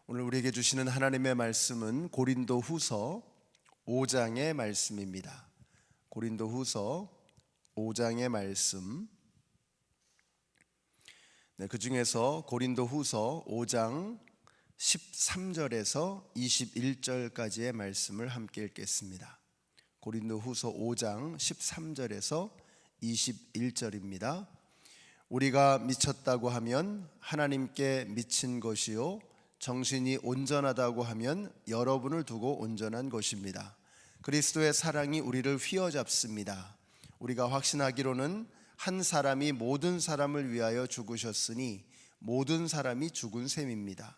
오늘 우리에게 주시는 하나님의 말씀은 고린도후서 5장의 말씀입니다. 고린도후서 5장의 말씀. 그 중에서 고린도후서 5장 13절에서 21절까지의 말씀을 함께 읽겠습니다. 고린도후서 5장 13절에서 21절입니다. 우리가 미쳤다고 하면 하나님께 미친 것이요, 정신이 온전하다고 하면 여러분을 두고 온전한 것입니다. 그리스도의 사랑이 우리를 휘어잡습니다. 우리가 확신하기로는 한 사람이 모든 사람을 위하여 죽으셨으니 모든 사람이 죽은 셈입니다.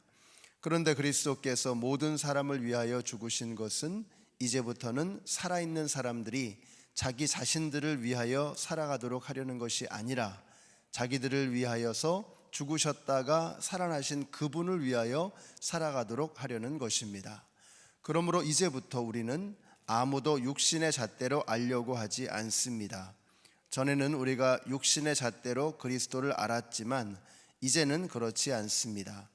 그런데 그리스도께서 모든 사람을 위하여 죽으신 것은 이제부터는 살아있는 사람들이 자기 자신들을 위하여 살아가도록 하려는 것이 아니라 자기들을 위하여서 죽으셨다가 살아나신 그분을 위하여 살아가도록 하려는 것입니다. 그러므로 이제부터 우리는 아무도 육신의 잣대로 알려고 하지 않습니다. 전에는 우리가 육신의 잣대로 그리스도를 알았지만 이제는 그렇지 않습니다.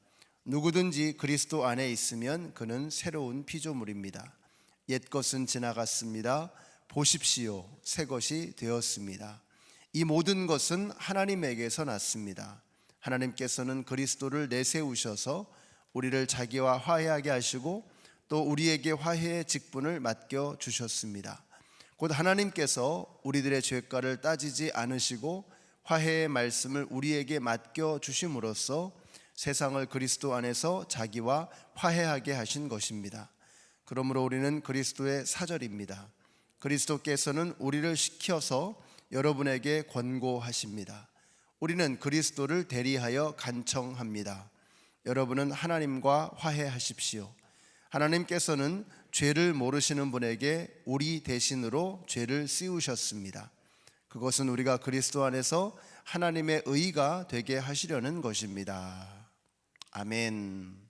누구든지 그리스도 안에 있으면 그는 새로운 피조물입니다. 옛것은 지나갔습니다. 보십시오, 새 것이 되었습니다. 이 모든 것은 하나님에게서 났습니다. 하나님께서는 그리스도를 내세우셔서 우리를 자기와 화해하게 하시고 또 우리에게 화해의 직분을 맡겨 주셨습니다. 곧 하나님께서 우리들의 죄가를 따지지 않으시고 화해의 말씀을 우리에게 맡겨 주심으로써 세상을 그리스도 안에서 자기와 화해하게 하신 것입니다. 그러므로 우리는 그리스도의 사절입니다. 그리스도께서는 우리를 시켜서 여러분에게 권고하십니다. 우리는 그리스도를 대리하여 간청합니다. 여러분은 하나님과 화해하십시오. 하나님께서는 죄를 모르시는 분에게 우리 대신으로 죄를 씌우셨습니다. 그것은 우리가 그리스도 안에서 하나님의 의가 되게 하시려는 것입니다. 아멘.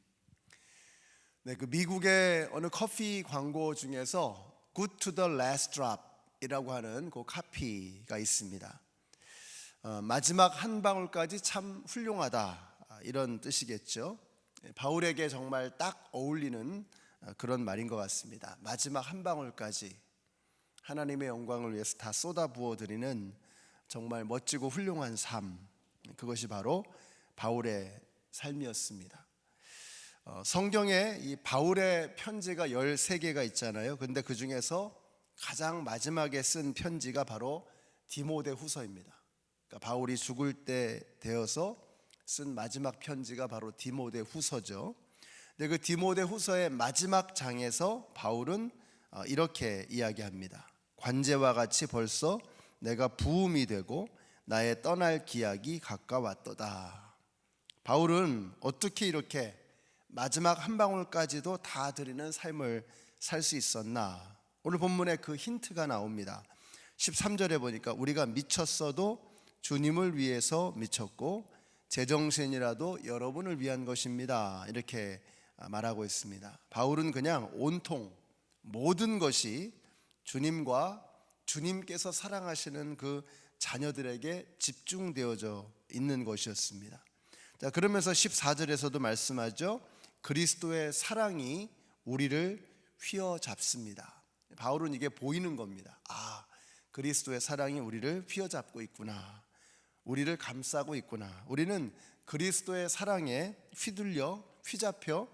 그 미국의 어느 커피 광고 중에서 Good to the last drop 이라고 하는 그 카피가 있습니다. 마지막 한 방울까지 참 훌륭하다, 이런 뜻이겠죠. 바울에게 정말 딱 어울리는 그런 말인 것 같습니다. 마지막 한 방울까지 하나님의 영광을 위해서 다 쏟아부어 드리는 정말 멋지고 훌륭한 삶, 그것이 바로 바울의 삶이었습니다. 성경에 이 바울의 편지가 13개가 있잖아요. 근데 그 중에서 가장 마지막에 쓴 편지가 바로 디모데후서입니다. 그러니까 바울이 죽을 때 되어서 쓴 마지막 편지가 바로 디모데후서죠. 근데 그 디모데후서의 마지막 장에서 바울은 이렇게 이야기합니다. 관제와 같이 벌써 내가 부음이 되고 나의 떠날 기약이 가까웠도다. 바울은 어떻게 이렇게 마지막 한 방울까지도 다 드리는 삶을 살 수 있었나? 오늘 본문에 그 힌트가 나옵니다. 13절에 보니까 우리가 미쳤어도 주님을 위해서 미쳤고 제정신이라도 여러분을 위한 것입니다, 이렇게 말하고 있습니다. 바울은 그냥 온통 모든 것이 주님과 주님께서 사랑하시는 그 자녀들에게 집중되어져 있는 것이었습니다. 자, 그러면서 14절에서도 말씀하죠. 그리스도의 사랑이 우리를 휘어잡습니다. 바울은 이게 보이는 겁니다. 그리스도의 사랑이 우리를 휘어잡고 있구나, 우리를 감싸고 있구나. 우리는 그리스도의 사랑에 휘둘려 휘잡혀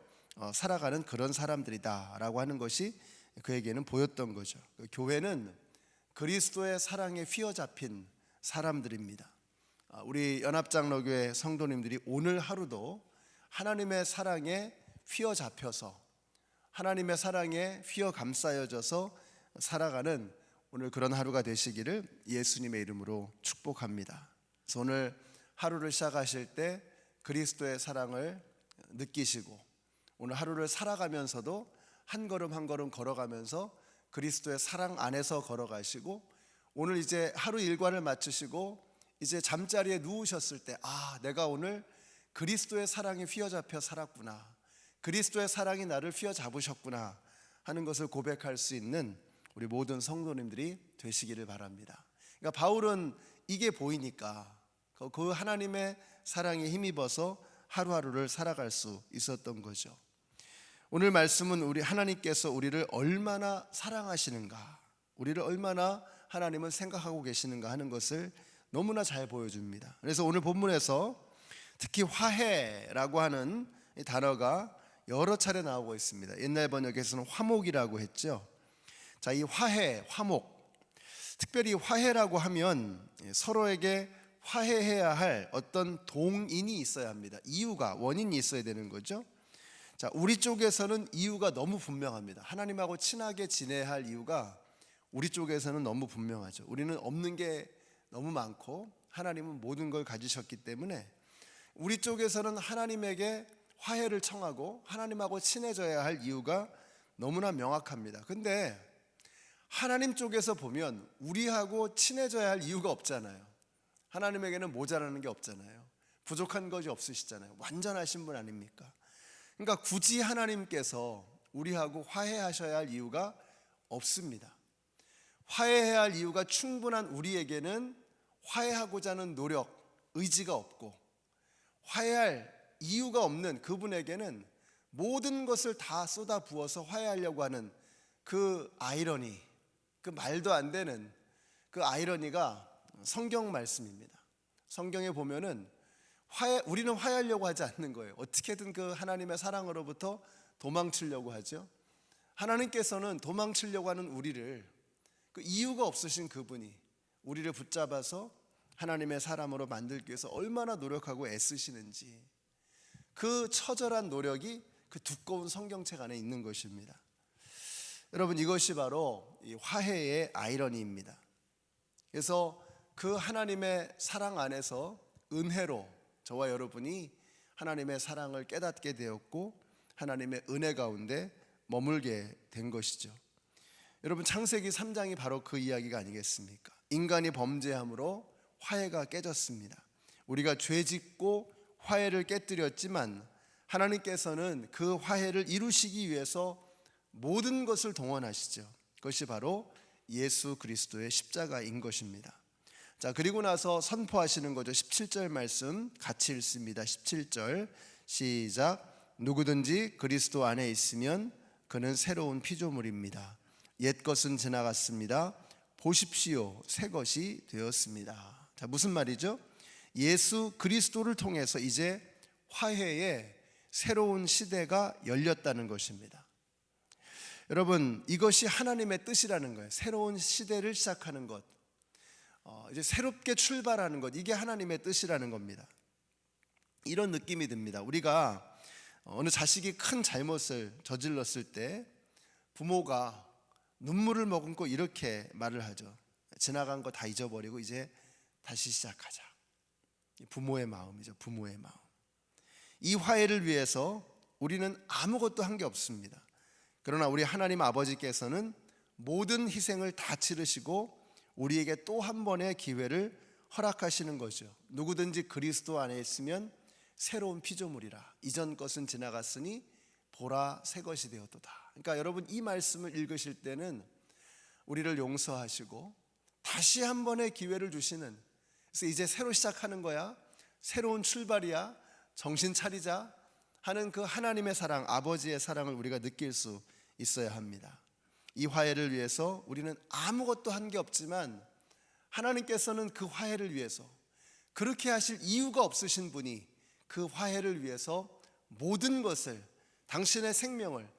살아가는 그런 사람들이다 라고 하는 것이 그에게는 보였던 거죠. 교회는 그리스도의 사랑에 휘어잡힌 사람들입니다. 우리 연합장로교회 성도님들이 오늘 하루도 하나님의 사랑에 휘어잡혀서 하나님의 사랑에 휘어감싸여져서 살아가는 오늘 그런 하루가 되시기를 예수님의 이름으로 축복합니다. 그래서 오늘 하루를 시작하실 때 그리스도의 사랑을 느끼시고 오늘 하루를 살아가면서도 한 걸음 한 걸음 걸어가면서 그리스도의 사랑 안에서 걸어가시고 오늘 이제 하루 일과를 마치시고 이제 잠자리에 누우셨을 때 내가 오늘 그리스도의 사랑에 휘어잡혀 살았구나, 그리스도의 사랑이 나를 휘어잡으셨구나 하는 것을 고백할 수 있는 우리 모든 성도님들이 되시기를 바랍니다. 그러니까 바울은 이게 보이니까 그 하나님의 사랑에 힘입어서 하루하루를 살아갈 수 있었던 거죠. 오늘 말씀은 우리 하나님께서 우리를 얼마나 사랑하시는가, 우리를 얼마나 하나님은 생각하고 계시는가 하는 것을 너무나 잘 보여줍니다. 그래서 오늘 본문에서 특히 화해라고 하는 이 단어가 여러 차례 나오고 있습니다. 옛날 번역에서는 화목이라고 했죠. 자, 이 화해, 화목, 특별히 화해라고 하면 서로에게 화해해야 할 어떤 동인이 있어야 합니다. 이유가, 원인이 있어야 되는 거죠. 자, 우리 쪽에서는 이유가 너무 분명합니다. 하나님하고 친하게 지내야 할 이유가 우리 쪽에서는 너무 분명하죠. 우리는 없는 게 너무 많고 하나님은 모든 걸 가지셨기 때문에 우리 쪽에서는 하나님에게 화해를 청하고 하나님하고 친해져야 할 이유가 너무나 명확합니다. 근데 하나님 쪽에서 보면 우리하고 친해져야 할 이유가 없잖아요. 하나님에게는 모자라는 게 없잖아요. 부족한 것이 없으시잖아요. 완전하신 분 아닙니까? 그러니까 굳이 하나님께서 우리하고 화해하셔야 할 이유가 없습니다. 화해해야 할 이유가 충분한 우리에게는 화해하고자 하는 노력, 의지가 없고, 화해할 이유가 없는 그분에게는 모든 것을 다 쏟아 부어서 화해하려고 하는 그 아이러니, 그 말도 안 되는 그 아이러니가 성경 말씀입니다. 성경에 보면은 우리는 화해하려고 하지 않는 거예요. 어떻게든 그 하나님의 사랑으로부터 도망치려고 하죠. 하나님께서는 도망치려고 하는 우리를, 그 이유가 없으신 그분이 우리를 붙잡아서 하나님의 사람으로 만들기 위해서 얼마나 노력하고 애쓰시는지, 그 처절한 노력이 그 두꺼운 성경책 안에 있는 것입니다. 여러분, 이것이 바로 이 화해의 아이러니입니다. 그래서 그 하나님의 사랑 안에서 은혜로 저와 여러분이 하나님의 사랑을 깨닫게 되었고 하나님의 은혜 가운데 머물게 된 것이죠. 여러분, 창세기 3장이 바로 그 이야기가 아니겠습니까? 인간이 범죄함으로 화해가 깨졌습니다. 우리가 죄짓고 화해를 깨뜨렸지만 하나님께서는 그 화해를 이루시기 위해서 모든 것을 동원하시죠. 그것이 바로 예수 그리스도의 십자가인 것입니다. 자, 그리고 나서 선포하시는 거죠. 17절 말씀 같이 읽습니다. 17절 시작. 누구든지 그리스도 안에 있으면 그는 새로운 피조물입니다. 옛 것은 지나갔습니다. 보십시오, 새 것이 되었습니다. 자, 무슨 말이죠? 예수 그리스도를 통해서 이제 화해의 새로운 시대가 열렸다는 것입니다. 여러분, 이것이 하나님의 뜻이라는 거예요. 새로운 시대를 시작하는 것, 이제 새롭게 출발하는 것, 이게 하나님의 뜻이라는 겁니다. 이런 느낌이 듭니다. 우리가 어느 자식이 큰 잘못을 저질렀을 때 부모가 눈물을 머금고 이렇게 말을 하죠. 지나간 거 다 잊어버리고 이제 다시 시작하자. 부모의 마음이죠. 부모의 마음. 이 화해를 위해서 우리는 아무것도 한 게 없습니다. 그러나 우리 하나님 아버지께서는 모든 희생을 다 치르시고 우리에게 또 한 번의 기회를 허락하시는 거죠. 누구든지 그리스도 안에 있으면 새로운 피조물이라. 이전 것은 지나갔으니 보라 새 것이 되었도다. 그러니까 여러분, 이 말씀을 읽으실 때는 우리를 용서하시고 다시 한 번의 기회를 주시는, 그래서 이제 새로 시작하는 거야, 새로운 출발이야, 정신 차리자 하는 그 하나님의 사랑, 아버지의 사랑을 우리가 느낄 수 있어야 합니다. 이 화해를 위해서 우리는 아무것도 한 게 없지만 하나님께서는 그 화해를 위해서, 그렇게 하실 이유가 없으신 분이 그 화해를 위해서 모든 것을, 당신의 생명을,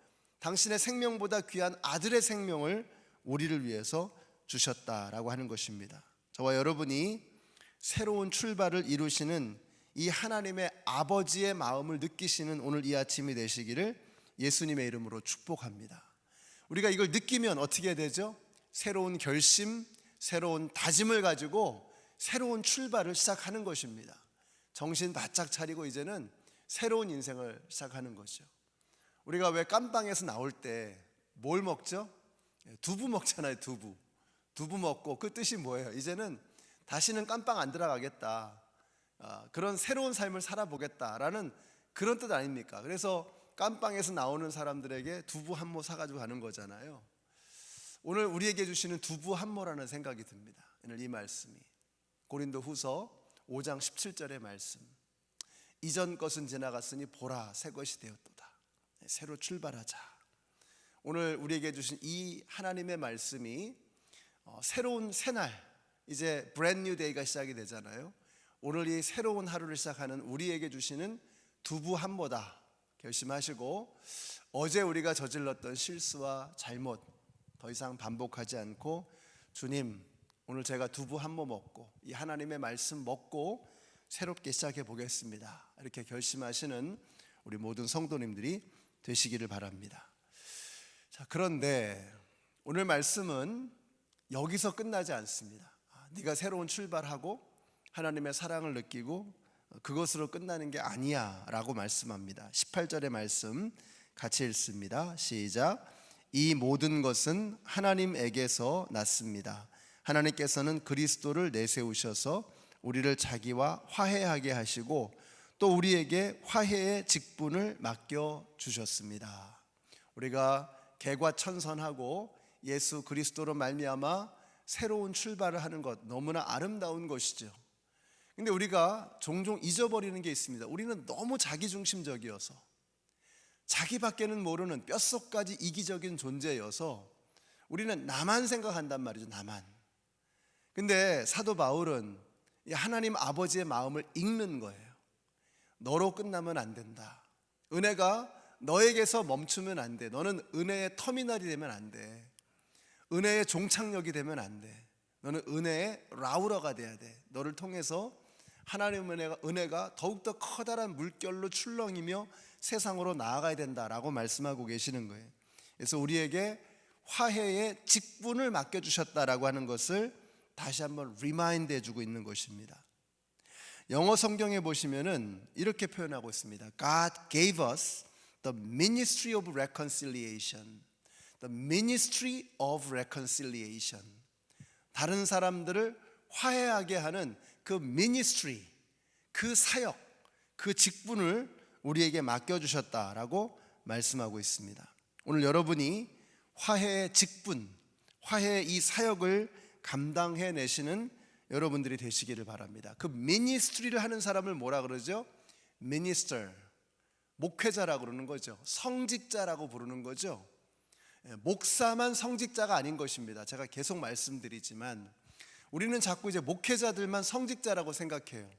당신의 생명보다 귀한 아들의 생명을 우리를 위해서 주셨다라고 하는 것입니다. 저와 여러분이 새로운 출발을 이루시는 이 하나님의 아버지의 마음을 느끼시는 오늘 이 아침이 되시기를 예수님의 이름으로 축복합니다. 우리가 이걸 느끼면 어떻게 되죠? 새로운 결심, 새로운 다짐을 가지고 새로운 출발을 시작하는 것입니다. 정신 바짝 차리고 이제는 새로운 인생을 시작하는 거죠. 우리가 왜 깜빵에서 나올 때 뭘 먹죠? 두부 먹잖아요. 두부 먹고 그 뜻이 뭐예요? 이제는 다시는 깜빵 안 들어가겠다, 그런 새로운 삶을 살아보겠다라는 그런 뜻 아닙니까? 그래서 깜빵에서 나오는 사람들에게 두부 한 모 사가지고 가는 거잖아요. 오늘 우리에게 주시는 두부한모라는 생각이 듭니다. 오늘 이 말씀이 고린도후서 5장 17절의 말씀. 이전 것은 지나갔으니 보라 새 것이 되었도다. 새로 출발하자. 오늘 우리에게 주신 이 하나님의 말씀이 새로운 새날, 이제 브랜드 뉴 데이가 시작이 되잖아요. 오늘 이 새로운 하루를 시작하는 우리에게 주시는 두부한모다 결심하시고, 어제 우리가 저질렀던 실수와 잘못 더 이상 반복하지 않고, 주님 오늘 제가 두부한모 먹고 이 하나님의 말씀 먹고 새롭게 시작해 보겠습니다, 이렇게 결심하시는 우리 모든 성도님들이 되시기를 바랍니다. 자, 그런데 오늘 말씀은 여기서 끝나지 않습니다. 네가 새로운 출발하고 하나님의 사랑을 느끼고 그것으로 끝나는 게 아니야 라고 말씀합니다. 18절의 말씀 같이 읽습니다. 시작. 이 모든 것은 하나님에게서 났습니다. 하나님께서는 그리스도를 내세우셔서 우리를 자기와 화해하게 하시고 또 우리에게 화해의 직분을 맡겨 주셨습니다. 우리가 개과천선하고 예수 그리스도로 말미암아 새로운 출발을 하는 것, 너무나 아름다운 것이죠. 근데 우리가 종종 잊어버리는 게 있습니다. 우리는 너무 자기중심적이어서, 자기밖에는 모르는 뼛속까지 이기적인 존재여서 우리는 나만 생각한단 말이죠. 나만. 근데 사도 바울은 하나님 아버지의 마음을 읽는 거예요. 너로 끝나면 안 된다. 은혜가 너에게서 멈추면 안 돼. 너는 은혜의 터미널이 되면 안 돼. 은혜의 종착역이 되면 안 돼. 너는 은혜의 라우러가 돼야 돼. 너를 통해서 하나님의 은혜가 더욱더 커다란 물결로 출렁이며 세상으로 나아가야 된다라고 말씀하고 계시는 거예요. 그래서 우리에게 화해의 직분을 맡겨주셨다라고 하는 것을 다시 한번 리마인드 해주고 있는 것입니다. 영어 성경에 보시면은 이렇게 표현하고 있습니다. God gave us the ministry of reconciliation. The ministry of reconciliation. 다른 사람들을 화해하게 하는 그 ministry, 그 사역, 그 직분을 우리에게 맡겨주셨다라고 말씀하고 있습니다. 오늘 여러분이 화해의 직분, 화해의 이 사역을 감당해내시는 여러분들이 되시기를 바랍니다. 그 미니스트리를 하는 사람을 뭐라 그러죠? 미니스터, 목회자라고 그러는 거죠. 성직자라고 부르는 거죠. 목사만 성직자가 아닌 것입니다. 제가 계속 말씀드리지만 우리는 자꾸 이제 목회자들만 성직자라고 생각해요.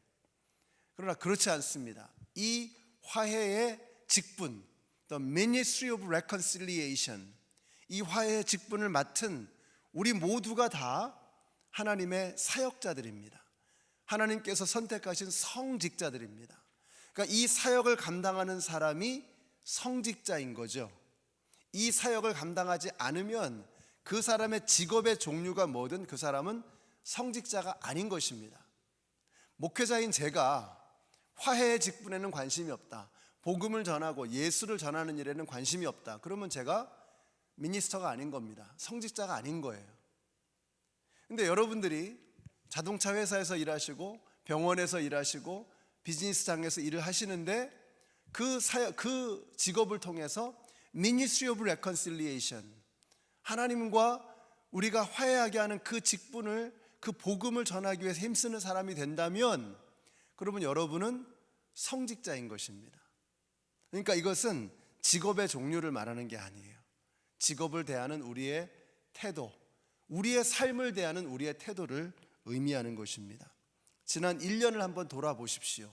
그러나 그렇지 않습니다. 이 화해의 직분, the ministry of reconciliation, 이 화해의 직분을 맡은 우리 모두가 다 하나님의 사역자들입니다. 하나님께서 선택하신 성직자들입니다. 그러니까 이 사역을 감당하는 사람이 성직자인 거죠. 이 사역을 감당하지 않으면 그 사람의 직업의 종류가 뭐든 그 사람은 성직자가 아닌 것입니다. 목회자인 제가 화해의 직분에는 관심이 없다, 복음을 전하고 예수를 전하는 일에는 관심이 없다, 그러면 제가 미니스터가 아닌 겁니다. 성직자가 아닌 거예요. 근데 여러분들이 자동차 회사에서 일하시고 병원에서 일하시고 비즈니스장에서 일을 하시는데 그 직업을 통해서 Ministry of Reconciliation, 하나님과 우리가 화해하게 하는 그 직분을, 그 복음을 전하기 위해서 힘쓰는 사람이 된다면 그러면 여러분은 성직자인 것입니다. 그러니까 이것은 직업의 종류를 말하는 게 아니에요. 직업을 대하는 우리의 태도, 우리의 삶을 대하는 우리의 태도를 의미하는 것입니다. 지난 1년을 한번 돌아보십시오.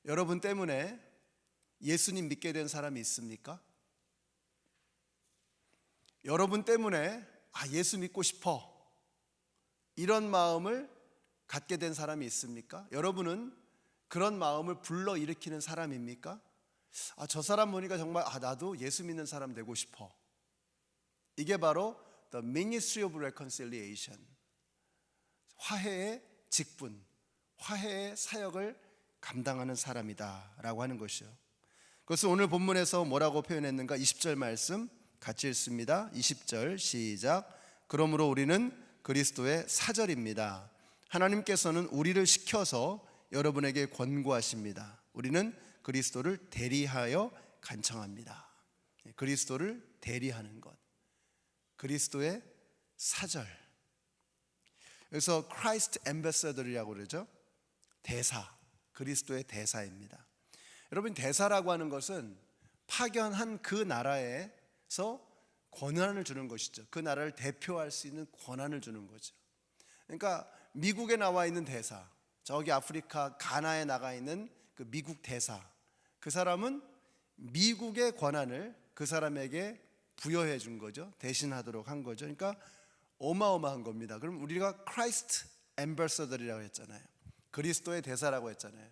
여러분 때문에 예수님 믿게 된 사람이 있습니까? 여러분 때문에 예수 믿고 싶어, 이런 마음을 갖게 된 사람이 있습니까? 여러분은 그런 마음을 불러일으키는 사람입니까? 저 사람 보니까 정말 나도 예수 믿는 사람 되고 싶어. 이게 바로 The Ministry of Reconciliation, 화해의 직분, 화해의 사역을 감당하는 사람이다 라고 하는 것이요. 그것을 오늘 본문에서 뭐라고 표현했는가? 20절 말씀 같이 읽습니다. 20절 시작. 그러므로 우리는 그리스도의 사절입니다. 하나님께서는 우리를 시켜서 여러분에게 권고하십니다. 우리는 그리스도를 대리하여 간청합니다. 그리스도를 대리하는 것, 그리스도의 사절. 그래서 크라이스트 앰베서더라고 그러죠. 대사, 그리스도의 대사입니다. 여러분, 대사라고 하는 것은 파견한 그 나라에서 권한을 주는 것이죠. 그 나라를 대표할 수 있는 권한을 주는 거죠. 그러니까 미국에 나와 있는 대사, 저기 아프리카 가나에 나가 있는 그 미국 대사, 그 사람은 미국의 권한을 그 사람에게 부여해 준 거죠. 대신하도록 한 거죠. 그러니까 어마어마한 겁니다. 그럼 우리가 크라이스트 앰베서더라고 했잖아요. 그리스도의 대사라고 했잖아요.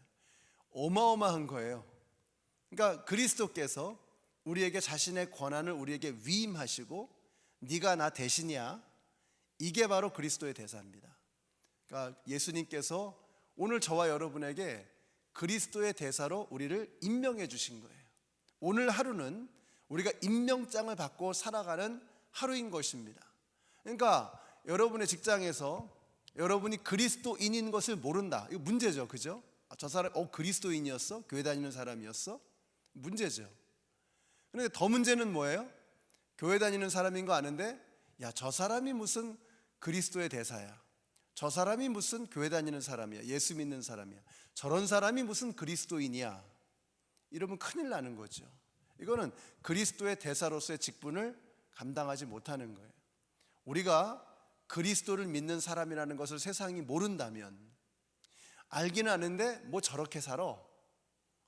어마어마한 거예요. 그러니까 그리스도께서 우리에게 자신의 권한을 우리에게 위임하시고 네가 나 대신이야. 이게 바로 그리스도의 대사입니다. 그러니까 예수님께서 오늘 저와 여러분에게 그리스도의 대사로 우리를 임명해 주신 거예요. 오늘 하루는 우리가 임명장을 받고 살아가는 하루인 것입니다. 그러니까 여러분의 직장에서 여러분이 그리스도인인 것을 모른다. 이거 문제죠. 그죠? 저 사람 그리스도인이었어? 교회 다니는 사람이었어? 문제죠. 그런데 더 문제는 뭐예요? 교회 다니는 사람인 거 아는데 야, 저 사람이 무슨 그리스도의 대사야. 저 사람이 무슨 교회 다니는 사람이야. 예수 믿는 사람이야. 저런 사람이 무슨 그리스도인이야. 이러면 큰일 나는 거죠. 이거는 그리스도의 대사로서의 직분을 감당하지 못하는 거예요. 우리가 그리스도를 믿는 사람이라는 것을 세상이 모른다면, 알기는 아는데 뭐 저렇게 살아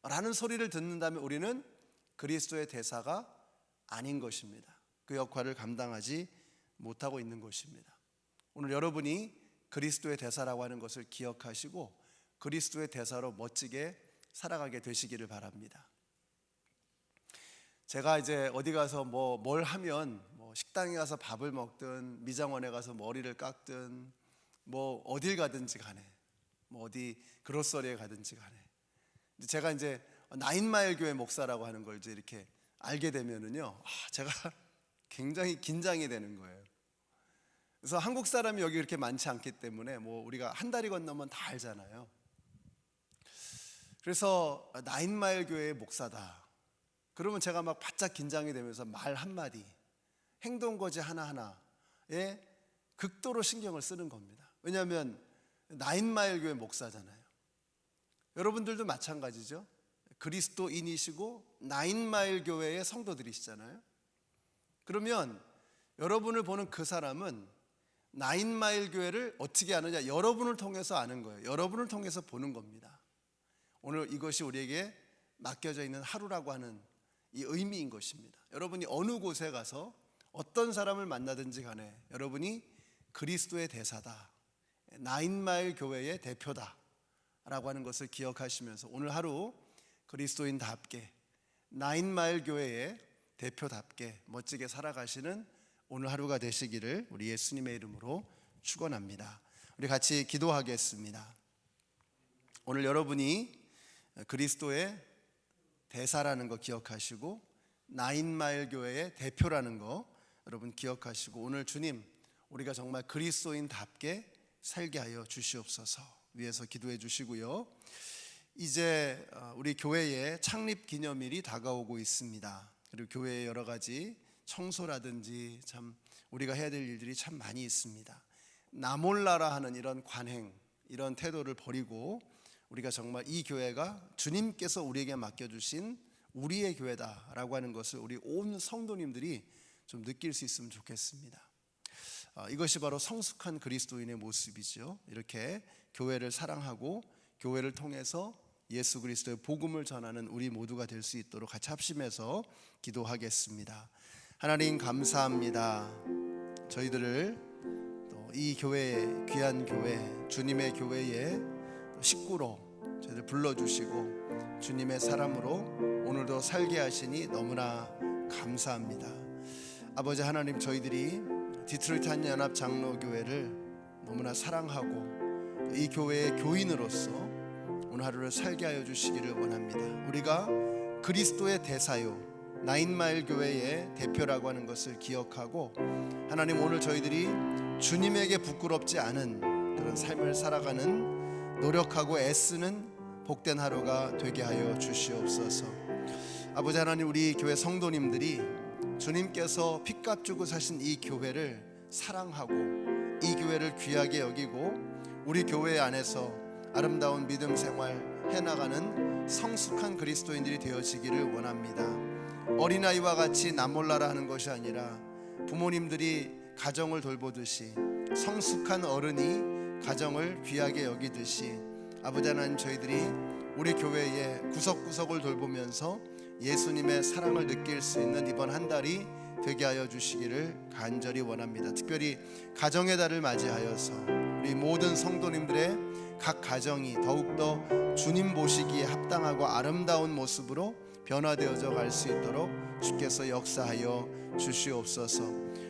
라는 소리를 듣는다면 우리는 그리스도의 대사가 아닌 것입니다. 그 역할을 감당하지 못하고 있는 것입니다. 오늘 여러분이 그리스도의 대사라고 하는 것을 기억하시고 그리스도의 대사로 멋지게 살아가게 되시기를 바랍니다. 제가 이제 어디 가서 뭘 하면 식당에 가서 밥을 먹든 미장원에 가서 머리를 깎든 어딜 가든지 간에 어디 그로서리에 가든지 간에 제가 이제 나인마일 교회 목사라고 하는 걸 이제 이렇게 알게 되면은요, 제가 굉장히 긴장이 되는 거예요. 그래서 한국 사람이 여기 그렇게 많지 않기 때문에 우리가 한 다리 건너면 다 알잖아요. 그래서 나인마일 교회의 목사다. 그러면 제가 막 바짝 긴장이 되면서 말 한마디, 행동거지 하나하나에 극도로 신경을 쓰는 겁니다. 왜냐하면 나인마일 교회 목사잖아요. 여러분들도 마찬가지죠. 그리스도인이시고 나인마일 교회의 성도들이시잖아요. 그러면 여러분을 보는 그 사람은 나인마일 교회를 어떻게 아느냐? 여러분을 통해서 아는 거예요. 여러분을 통해서 보는 겁니다. 오늘 이것이 우리에게 맡겨져 있는 하루라고 하는 이 의미인 것입니다. 여러분이 어느 곳에 가서 어떤 사람을 만나든지 간에 여러분이 그리스도의 대사다, 나인마일 교회의 대표다 라고 하는 것을 기억하시면서 오늘 하루 그리스도인답게 나인마일 교회의 대표답게 멋지게 살아가시는 오늘 하루가 되시기를 우리 예수님의 이름으로 축원합니다. 우리 같이 기도하겠습니다. 오늘 여러분이 그리스도의 대사라는 거 기억하시고 나인마일 교회의 대표라는 거 여러분 기억하시고 오늘 주님, 우리가 정말 그리스도인답게 살게 하여 주시옵소서 위해서 기도해 주시고요. 이제 우리 교회의 창립 기념일이 다가오고 있습니다. 그리고 교회의 여러 가지 청소라든지 참 우리가 해야 될 일들이 참 많이 있습니다. 나 몰라라 하는 이런 관행, 이런 태도를 버리고 우리가 정말 이 교회가 주님께서 우리에게 맡겨주신 우리의 교회다라고 하는 것을 우리 온 성도님들이 좀 느낄 수 있으면 좋겠습니다. 이것이 바로 성숙한 그리스도인의 모습이죠. 이렇게 교회를 사랑하고 교회를 통해서 예수 그리스도의 복음을 전하는 우리 모두가 될 수 있도록 같이 합심해서 기도하겠습니다. 하나님 감사합니다. 저희들을 또 이 교회, 귀한 교회, 주님의 교회의 식구로 저희들 불러주시고 주님의 사람으로 오늘도 살게 하시니 너무나 감사합니다. 아버지 하나님, 저희들이 디트로이트 한연합 장로교회를 너무나 사랑하고 이 교회의 교인으로서 오늘 하루를 살게 하여 주시기를 원합니다. 우리가 그리스도의 대사요, 나인마일 교회의 대표라고 하는 것을 기억하고 하나님, 오늘 저희들이 주님에게 부끄럽지 않은 그런 삶을 살아가는 노력하고 애쓰는 복된 하루가 되게 하여 주시옵소서. 아버지 하나님, 우리 교회 성도님들이 주님께서 핏값 주고 사신 이 교회를 사랑하고 이 교회를 귀하게 여기고 우리 교회 안에서 아름다운 믿음 생활 해나가는 성숙한 그리스도인들이 되어지기를 원합니다. 어린아이와 같이 남몰라라 하는 것이 아니라 부모님들이 가정을 돌보듯이 성숙한 어른이 가정을 귀하게 여기듯이 아버지 하나님, 저희들이 우리 교회의 구석구석을 돌보면서 예수님의 사랑을 느낄 수 있는 이번 한 달이 되게 하여 주시기를 간절히 원합니다. 특별히 가정의 달을 맞이하여서 우리 모든 성도님들의 각 가정이 더욱더 주님 보시기에 합당하고 아름다운 모습으로 변화되어져 갈 수 있도록 주께서 역사하여 주시옵소서.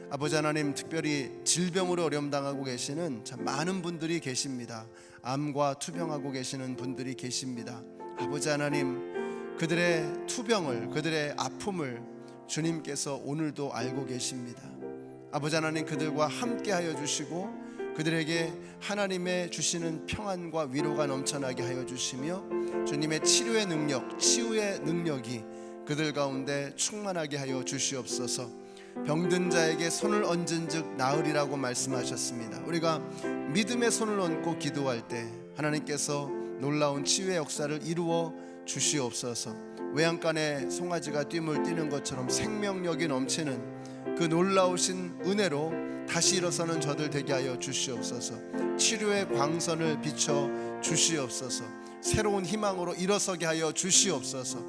아버지 하나님, 특별히 질병으로 어려움당하고 계시는 참 많은 분들이 계십니다. 암과 투병하고 계시는 분들이 계십니다. 아버지 하나님, 그들의 투병을, 그들의 아픔을 주님께서 오늘도 알고 계십니다. 아버지 하나님, 그들과 함께 하여 주시고 그들에게 하나님의 주시는 평안과 위로가 넘쳐나게 하여 주시며 주님의 치료의 능력, 치유의 능력이 그들 가운데 충만하게 하여 주시옵소서. 병든 자에게 손을 얹은 즉 나으리라고 말씀하셨습니다. 우리가 믿음의 손을 얹고 기도할 때 하나님께서 놀라운 치유의 역사를 이루어 주시옵소서. 외양간에 송아지가 뜀을 뛰는 것처럼 생명력이 넘치는 그 놀라우신 은혜로 다시 일어서는 저들 되게 하여 주시옵소서. 치료의 광선을 비춰 주시옵소서. 새로운 희망으로 일어서게 하여 주시옵소서.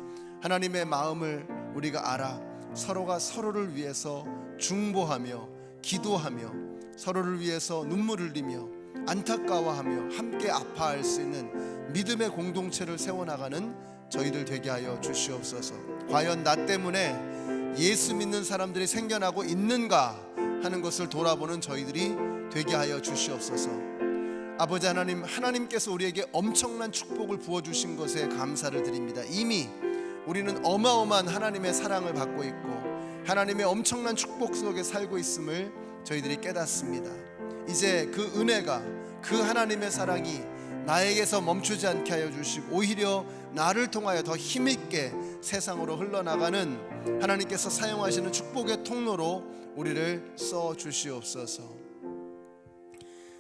하나님의 마음을 우리가 알아 서로가 서로를 위해서 중보하며 기도하며 서로를 위해서 눈물을 흘리며 안타까워하며 함께 아파할 수 있는 믿음의 공동체를 세워나가는 저희들 되게 하여 주시옵소서. 과연 나 때문에 예수 믿는 사람들이 생겨나고 있는가 하는 것을 돌아보는 저희들이 되게 하여 주시옵소서. 아버지 하나님, 하나님께서 우리에게 엄청난 축복을 부어주신 것에 감사를 드립니다. 이미 우리는 어마어마한 하나님의 사랑을 받고 있고 하나님의 엄청난 축복 속에 살고 있음을 저희들이 깨닫습니다. 이제 그 은혜가, 그 하나님의 사랑이 나에게서 멈추지 않게 하여 주시고 오히려 나를 통하여 더 힘있게 세상으로 흘러나가는 하나님께서 사용하시는 축복의 통로로 우리를 써 주시옵소서.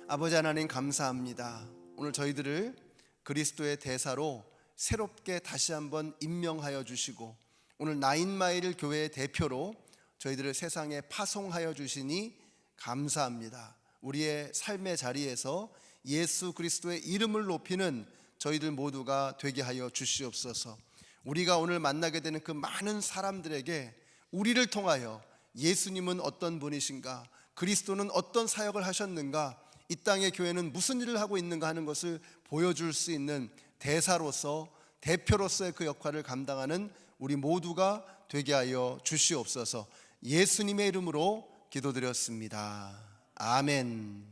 아버지 하나님, 감사합니다. 오늘 저희들을 그리스도의 대사로 새롭게 다시 한번 임명하여 주시고 오늘 나인마일 교회의 대표로 저희들을 세상에 파송하여 주시니 감사합니다. 우리의 삶의 자리에서 예수 그리스도의 이름을 높이는 저희들 모두가 되게 하여 주시옵소서. 우리가 오늘 만나게 되는 그 많은 사람들에게 우리를 통하여 예수님은 어떤 분이신가, 그리스도는 어떤 사역을 하셨는가, 이 땅의 교회는 무슨 일을 하고 있는가 하는 것을 보여줄 수 있는 대사로서, 대표로서의 그 역할을 감당하는 우리 모두가 되게 하여 주시옵소서. 예수님의 이름으로 기도드렸습니다. 아멘.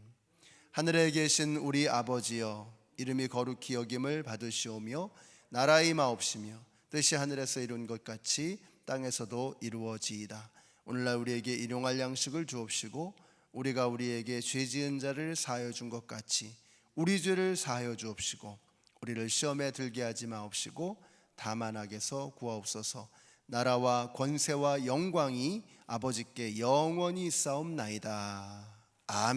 하늘에 계신 우리 아버지여, 이름이 거룩히 여김을 받으시오며 나라의 마옵시며 뜻이 하늘에서 이룬 것 같이 땅에서도 이루어지이다. 오늘날 우리에게 일용할 양식을 주옵시고 우리가 우리에게 죄 지은 자를 사하여 준 것 같이 우리 죄를 사하여 주옵시고 우리를 시험에 들게 하지 마옵시고 다만 악에서 구하옵소서. 나라와 권세와 영광이 아버지께 영원히 있사옵나이다. 아멘.